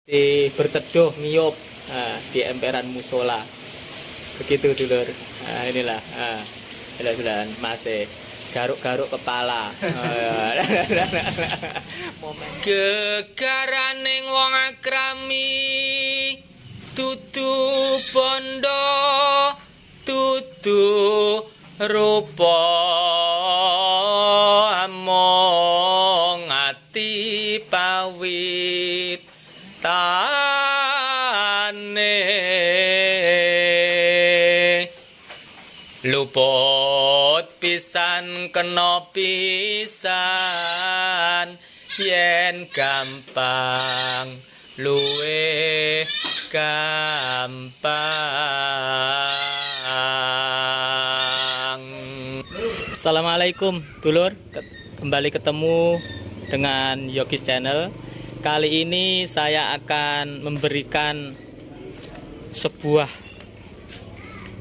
Berteduh ngiyup di emperan musola begitu dulur. Inilah jalan-jalan masih garuk-garuk kepala. Momen gegaraning wong akrami tutu bondo tutu rupa among ati pawit tane luput pisan kena pisan yen gampang luwe gampang. Assalamualaikum dulur, kembali ketemu dengan Yogis Channel. Kali ini saya akan memberikan sebuah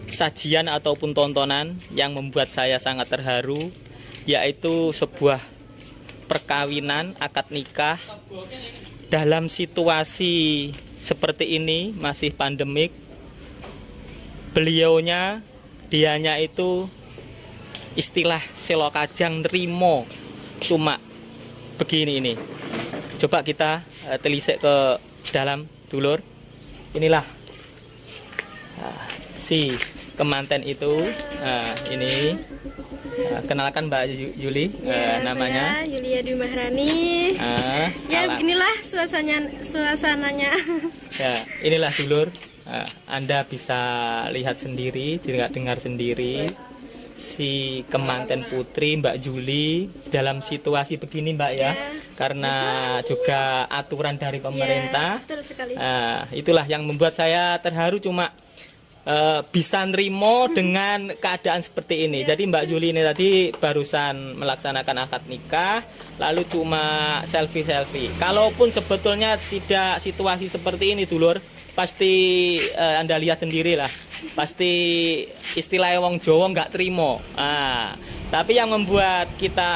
sajian ataupun tontonan yang membuat saya sangat terharu, yaitu sebuah perkawinan akad nikah dalam situasi seperti ini, masih pandemik. Dianya itu istilah selokajang nerimo cuma begini ini. Coba kita telisik ke dalam dulur. Inilah si kemanten itu. Ini kenalkan Mbak Yuli. Ya, namanya saya Yulia Dwi Mahrani. Ya beginilah suasananya. Ya, inilah dulur. Anda bisa lihat sendiri, juga dengar sendiri si kemanten putri Mbak Yuli dalam situasi begini, Mbak ya. Karena juga aturan dari pemerintah. Ya, betul sekali. Itulah yang membuat saya terharu, cuma bisa nerimo dengan keadaan seperti ini. Jadi Mbak Yuli ini tadi barusan melaksanakan akad nikah, lalu cuma selfie. Kalaupun sebetulnya tidak situasi seperti ini dulur, pasti Anda lihat sendiri lah. Pasti istilah wong Jawa nggak terima. Tapi yang membuat kita,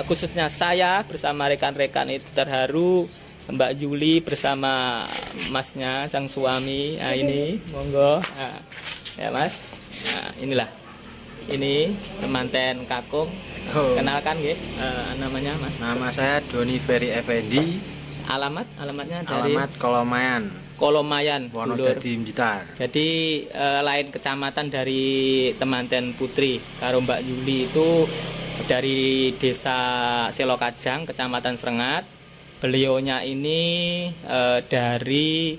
khususnya saya bersama rekan-rekan itu terharu, Mbak Yuli bersama masnya, sang suami. Ini monggo. Ya Mas. Inilah. Ini temanten kakung. Kenalkan nggih. Namanya Mas. Nama saya Doni Ferry Effendi. Alamatnya dari Alamat Kolomayan, dulur. Wonodadi Blitar. Jadi lain kecamatan dari temanten putri karo Mbak Yuli itu dari desa Selokajang, kecamatan Srengat. Beliaunya ini dari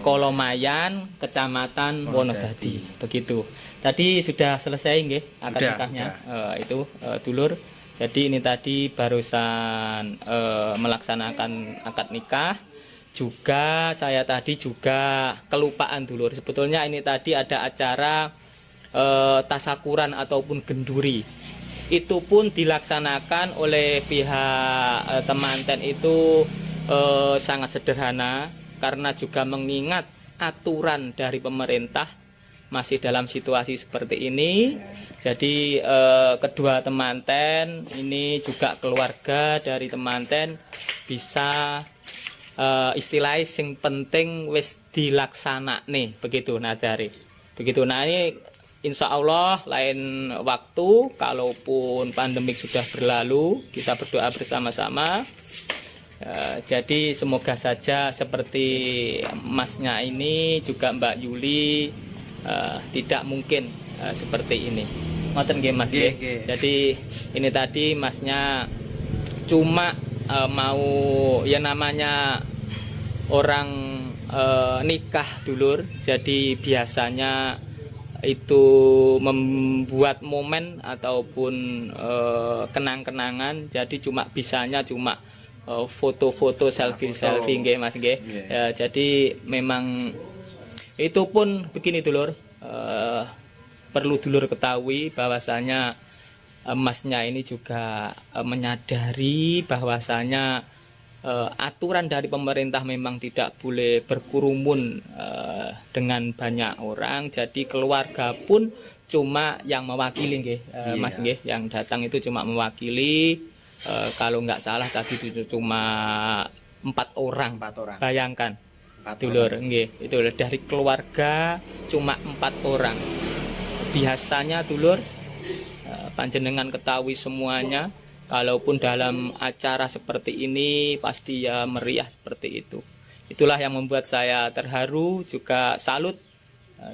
Kolomayan, kecamatan Wonodadi. Begitu. Tadi sudah selesai nggih akad nikahnya. Itu dulur. Jadi ini tadi barusan melaksanakan akad nikah. Juga saya tadi juga kelupaan dulur. Sebetulnya ini tadi ada acara tasakuran ataupun genduri. Itu pun dilaksanakan oleh pihak temanten itu sangat sederhana, karena juga mengingat aturan dari pemerintah masih dalam situasi seperti ini. Jadi kedua temanten ini juga keluarga dari temanten bisa istilahnya sing penting wis dilaksana nih, begitu nadari. Begitu. Nah ini insya Allah lain waktu, kalaupun pandemik sudah berlalu, kita berdoa bersama-sama. Jadi semoga saja seperti masnya ini, juga Mbak Yuli, tidak mungkin seperti ini. Ngoten nggih Mas nggih. Jadi ini tadi masnya cuma mau, ya namanya orang nikah dulur, jadi biasanya itu membuat momen ataupun kenang-kenangan. Jadi bisanya cuma foto-foto, selfie nggih Mas nggih. Ya, jadi memang itu pun begini dulur, perlu dulur ketahui bahwasanya masnya ini juga menyadari bahwasanya aturan dari pemerintah memang tidak boleh berkerumun dengan banyak orang. Jadi keluarga pun cuma yang mewakili nggih, Mas nggih, yang datang itu cuma mewakili. Kalau nggak salah tadi itu cuma 4 orang. 4 orang. Bayangkan. 4 Dulur, orang. nggih, itu dari keluarga cuma 4 orang. Biasanya dulur, panjenengan ketahui semuanya, kalaupun dalam acara seperti ini pasti ya meriah seperti itu. Itulah yang membuat saya terharu, juga salut.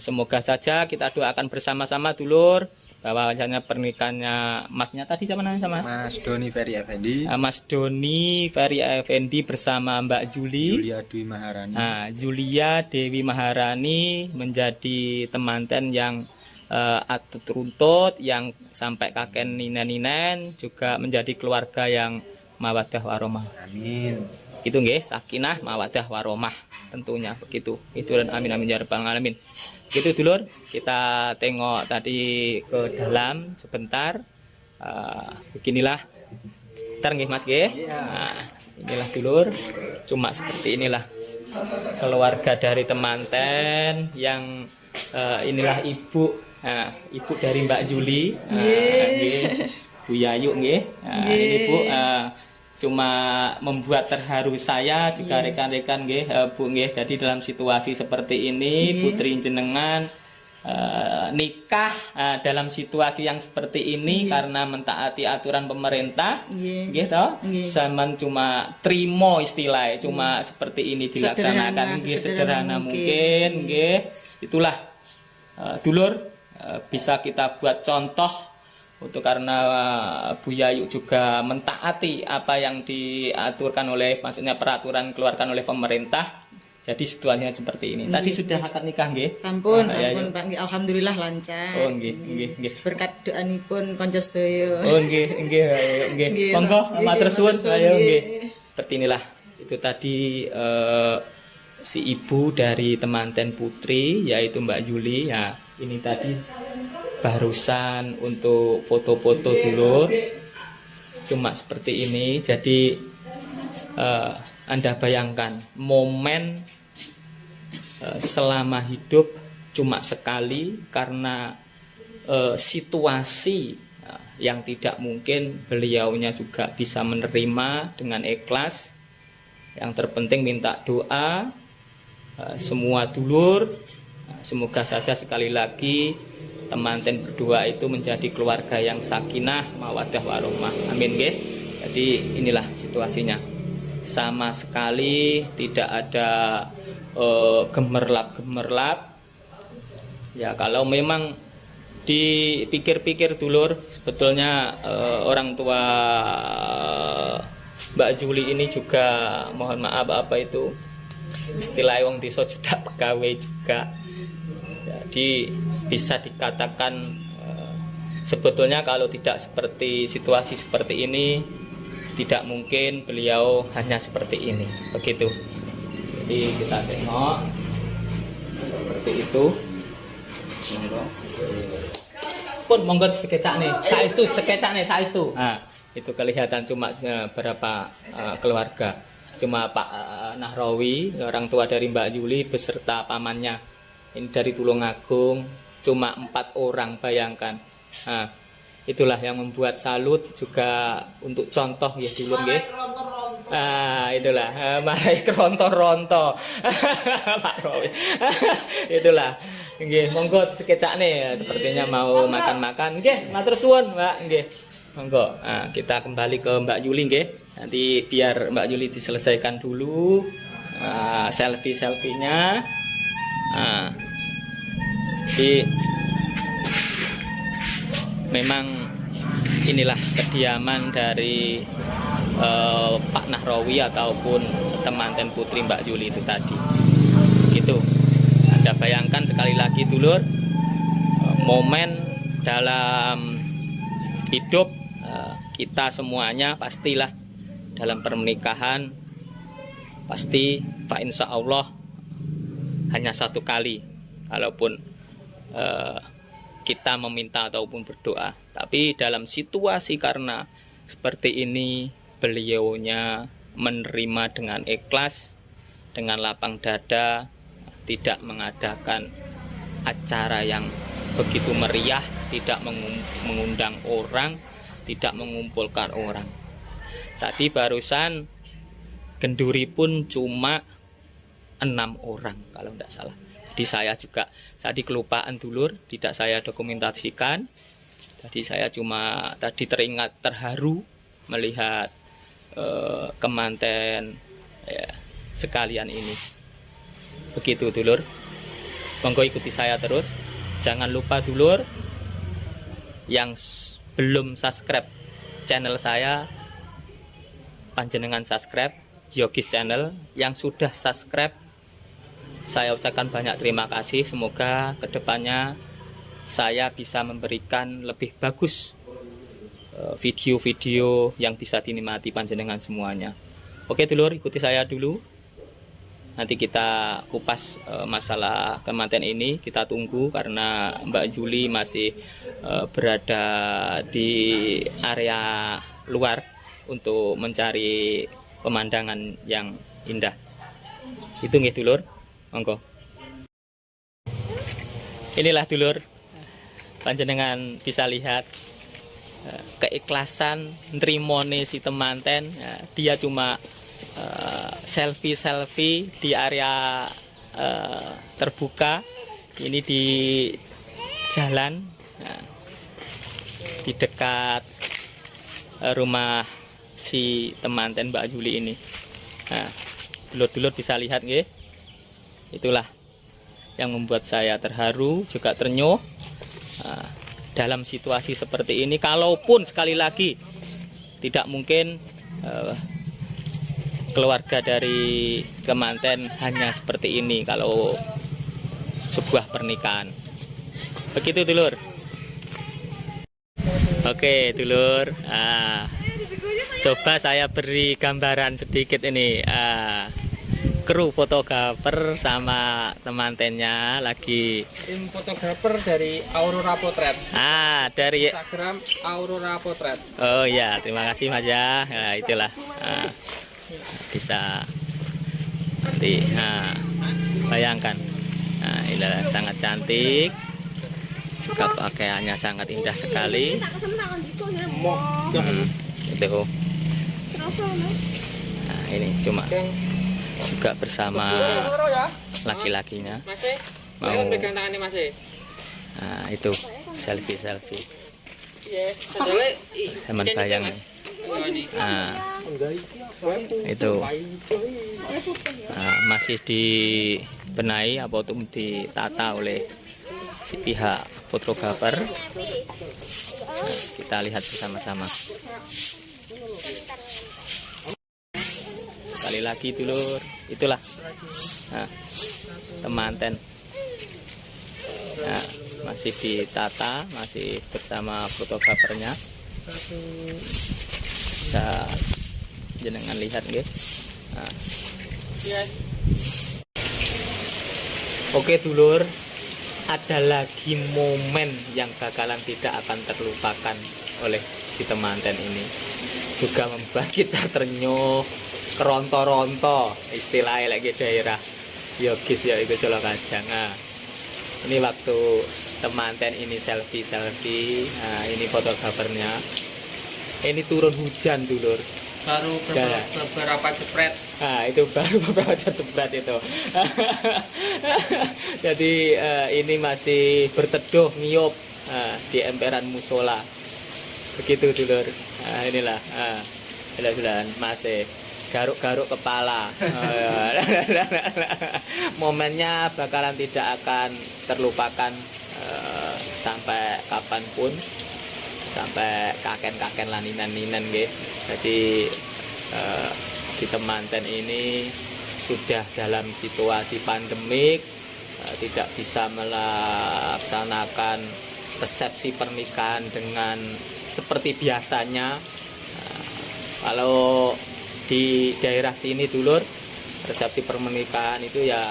Semoga saja kita doakan bersama-sama dulur, bahwa hanya pernikahannya masnya tadi siapa namanya Mas? Mas Doni Ferry Effendi. Mas Doni Ferry Effendi bersama Mbak Julia Dwi Maharani. Julia Dewi Maharani menjadi temanten yang atut runtut, yang sampai kakek ninen-ninen, juga menjadi keluarga yang mawaddah warahmah. Amin. Itu nggih, sakinah mawaddah warahmah tentunya begitu. Itu dan amin amin ya rabbal alamin. Gitu dulur, kita tengok tadi ke dalam sebentar. Beginilah. Ntar nggih Mas nggih. Nah, inilah dulur. Cuma seperti inilah keluarga dari temanten yang inilah ibu. Nah, ibu dari Mbak Juli. Nggih. Bu Yayu nggih. Ini Bu cuma membuat terharu saya juga rekan-rekan nggih, Bu nggih. Jadi dalam situasi seperti ini putri jenengan nikah dalam situasi yang seperti ini karena mentaati aturan pemerintah nggih toh. Zaman cuma trimo istilahnya, cuma seperti ini dilaksanakan nggih, sederhana mungkin nggih. Itulah dulur, bisa kita buat contoh untuk, karena Bu Yayu juga mentaati apa yang diaturkan oleh, maksudnya peraturan keluarkan oleh pemerintah. Jadi situasinya seperti ini. Tadi sudah akad nikah nggih? Sampun Pak, nggih, alhamdulillah lancar. Oh nggih. Berkat doanipun kanca sedaya. Oh nggih. Monggo matur suwun ayo nggih. Seperti inilah. Itu tadi si ibu dari temanten putri yaitu Mbak Juli ya. Ini tadi barusan untuk foto-foto dulu, cuma seperti ini. Jadi Anda bayangkan momen selama hidup cuma sekali, karena situasi yang tidak mungkin, beliaunya juga bisa menerima dengan ikhlas. Yang terpenting minta doa semua dulur. Semoga saja sekali lagi temanten berdua itu menjadi keluarga yang sakinah mawaddah warahmah. Amin nggih. Jadi inilah situasinya. Sama sekali tidak ada gemerlap-gemerlap. Ya kalau memang dipikir-pikir dulur, sebetulnya orang tua Mbak Juli ini juga mohon maaf apa itu istilah wong desa juga pegawai juga. Jadi bisa dikatakan sebetulnya kalau tidak seperti situasi seperti ini, tidak mungkin beliau hanya seperti ini, begitu. Jadi kita tengok seperti itu. Monggo sekecak nih, saestu. Nah, itu kelihatan cuma berapa keluarga. Cuma Pak Nahrawi, orang tua dari Mbak Juli beserta pamannya. Ini dari Tulungagung, cuma 4 orang, bayangkan. Nah, itulah yang membuat salut, juga untuk contoh ya dulu nggih. Itulah marai keronto-ronto. Pak Rawi. Itulah nggih, monggo sekecakne, sepertinya mau makan-makan. Nggih, matur suwun, Mbak. Nggih. Monggo. Nah, kita kembali ke Mbak Juli nggih. Nanti biar Mbak Juli diselesaikan dulu selfie-selfienya. Jadi memang inilah kediaman dari Pak Nahrawi ataupun temanten putri Mbak Juli itu tadi. Gitu. Anda bayangkan sekali lagi dulur, momen dalam hidup kita semuanya pastilah dalam pernikahan pasti Pak insya Allah hanya satu kali, kalaupun kita meminta ataupun berdoa. Tapi dalam situasi karena seperti ini, beliaunya menerima dengan ikhlas, dengan lapang dada, tidak mengadakan acara yang begitu meriah, tidak mengundang orang, tidak mengumpulkan orang. Tadi barusan genduri pun cuma 6 orang kalau tidak salah. Jadi saya juga tadi kelupaan dulur, tidak saya dokumentasikan. Tadi saya cuma tadi teringat terharu melihat kemanten ya, sekalian ini. Begitu dulur. Monggo ikuti saya terus. Jangan lupa dulur yang belum subscribe channel saya, panjenengan subscribe Yogis Channel. Yang sudah subscribe, saya ucapkan banyak terima kasih. Semoga kedepannya saya bisa memberikan lebih bagus video-video yang bisa dinikmati panjenengan semuanya. Oke dulur, ikuti saya dulu. Nanti kita kupas masalah kemanten ini. Kita tunggu karena Mbak Juli masih berada di area luar untuk mencari pemandangan yang indah. Itu nggih dulur. Monggo. Inilah dulur, panjenengan bisa lihat keikhlasan nrimone si temanten. Dia cuma selfie di area terbuka ini di jalan, di dekat rumah si temanten Mbak Juli ini. Nah, dulur-dulur bisa lihat nggih. Itulah yang membuat saya terharu juga ternyuh. Dalam situasi seperti ini, kalaupun sekali lagi tidak mungkin keluarga dari kemanten hanya seperti ini kalau sebuah pernikahan. Begitu dulur. Oke dulur, coba saya beri gambaran sedikit ini. Kru fotografer sama temantennya lagi. Tim fotografer dari Aurora Potret. Dari Instagram Aurora Potret. Oh ya, terima kasih Mas ya. Nah, itulah. Bisa nanti bayangkan. Nah, ini sangat cantik. Juga pakaiannya sangat indah sekali. Itu. Nah, ini cuma juga bersama laki-lakinya mau itu selfie teman bayangan. Itu masih dibenahi atau ditata oleh si pihak fotografer. Kita lihat bersama-sama. Sekali lagi dulur, itulah temanten. Masih ditata, masih bersama fotografernya. Bisa jenengan lihat nggih. Oke dulur, ada lagi momen yang bakalan tidak akan terlupakan oleh si temanten ini. Juga membuat kita ternyuh, keronto-ronto istilahnya lagi daerah Yogis ya itu Solo Kajang. Ini waktu temanten ini selfie. Ini fotografernya. Ini turun hujan dulur. Baru beberapa jepret. Itu baru beberapa jepret itu. Jadi ini masih berteduh ngiyup di emperan musola. Begitu dulur. Inilah jalan masih garuk-garuk kepala. Momennya bakalan tidak akan terlupakan sampai kapanpun, sampai kaken-kaken lan ninen nggih. Jadi si temanten ini sudah dalam situasi pandemik, tidak bisa melaksanakan resepsi pernikahan dengan seperti biasanya. Kalau di daerah sini dulur, resepsi pernikahan itu ya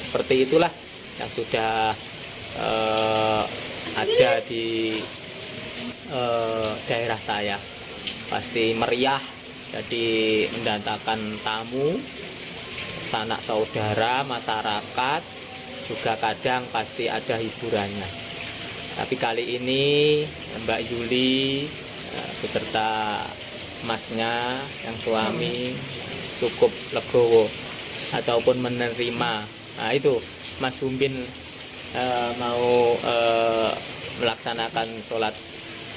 seperti itulah yang sudah ada di daerah saya. Pasti meriah, jadi mendatangkan tamu, sanak saudara, masyarakat, juga kadang pasti ada hiburannya. Tapi kali ini Mbak Juli beserta masnya yang suami cukup legowo ataupun menerima. Nah itu Mas Sumbin mau melaksanakan sholat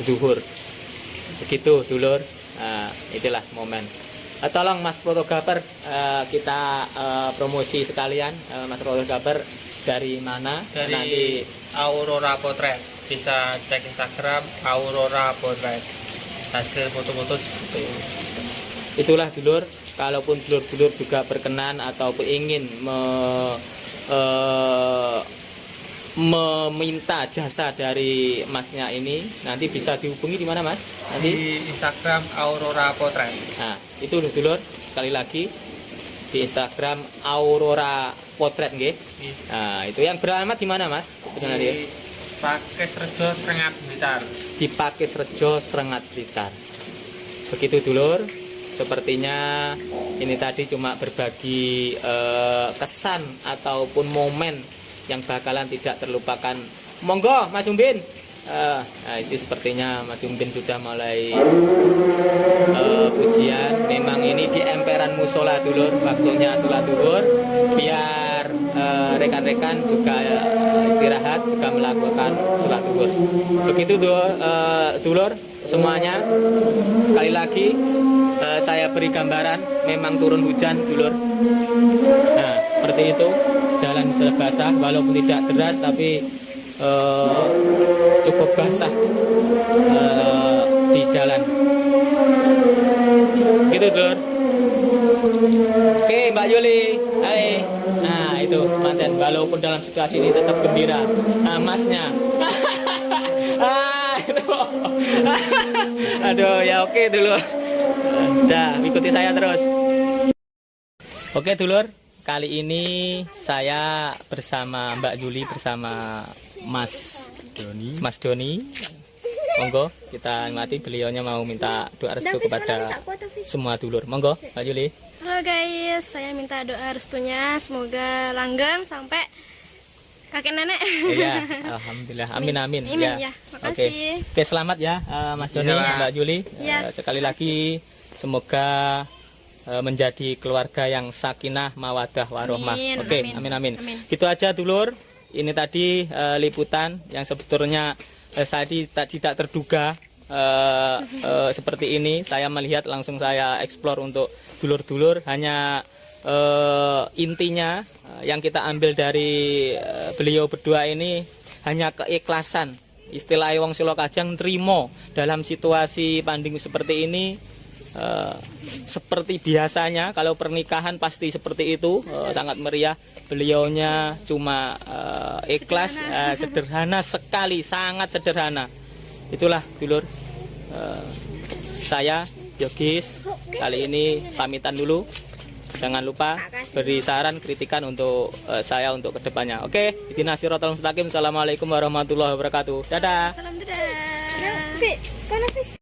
zuhur. Begitu dulur. Nah, itulah momen. Tolong Mas fotografer, kita promosi sekalian. Mas fotografer dari mana? Dari Nanti Aurora Potret. Bisa cek Instagram Aurora Potret. Hasil foto-foto di situ. itulah dulur. Kalaupun dulur-dulur juga berkenan ataupun ingin meminta jasa dari masnya ini, nanti bisa dihubungi di mana Mas? Nanti Di Instagram Aurora Potret. nah itu dulur, sekali lagi di Instagram Aurora Potret nggih. Nah itu yang beralamat di mana Mas? Sebenarnya dia Di Pakis Rejo Srengat Blitar. di Pakis Rejo Srengat Blitar. Begitu dulur. Sepertinya ini tadi cuma berbagi kesan ataupun momen yang bakalan tidak terlupakan. Monggo Mas Sumbin. Nah, itu sepertinya Mas Sumbin sudah mulai pujian. Memang ini di emperan musola dulur, waktunya sholat zuhur. Biar rekan-rekan juga istirahat, juga melakukan sholat zuhur. Begitu dulur semuanya. Sekali lagi saya beri gambaran, memang turun hujan dulur. Nah seperti itu, jalan sudah basah walaupun tidak deras tapi cukup basah di jalan gitu dulur. Oke Mbak Yuli, hai. Nah itu manten, walaupun dalam situasi ini tetap gembira. Nah masnya itu. Aduh ya oke dulur. Dah ikuti saya terus. Oke dulur, kali ini saya bersama Mbak Yuli bersama Mas Doni. Monggo kita nikmati, beliaunya mau minta doa restu kepada semua dulur. Monggo Mbak Yuli. Halo guys, saya minta doa restunya semoga langgeng sampai kakek nenek. Iya, alhamdulillah. Amin amin. Amin, ya. Makasih. Oke, selamat ya Mas Doni, Mbak Yuli. Iya, Sekali lagi semoga menjadi keluarga yang sakinah mawadah warohmah. Amin, Oke, amin, amin. amin. Gitu aja dulur. Ini tadi liputan yang sebetulnya saya tidak terduga seperti ini. Saya melihat langsung saya eksplor untuk dulur-dulur. Hanya intinya yang kita ambil dari beliau berdua ini hanya keikhlasan. Istilah wong Solo Kajang, trimo dalam situasi pandemi seperti ini. Seperti biasanya kalau pernikahan pasti seperti itu, sangat meriah. Beliaunya cuma ikhlas, sederhana sekali, sangat sederhana. Itulah dulur. Saya Yogis kali ini pamitan dulu. Jangan lupa beri saran, kritikan untuk saya untuk kedepannya. Oke, ihdinas siratal mustaqim. Assalamualaikum warahmatullahi wabarakatuh. Dadah. Salam dadah.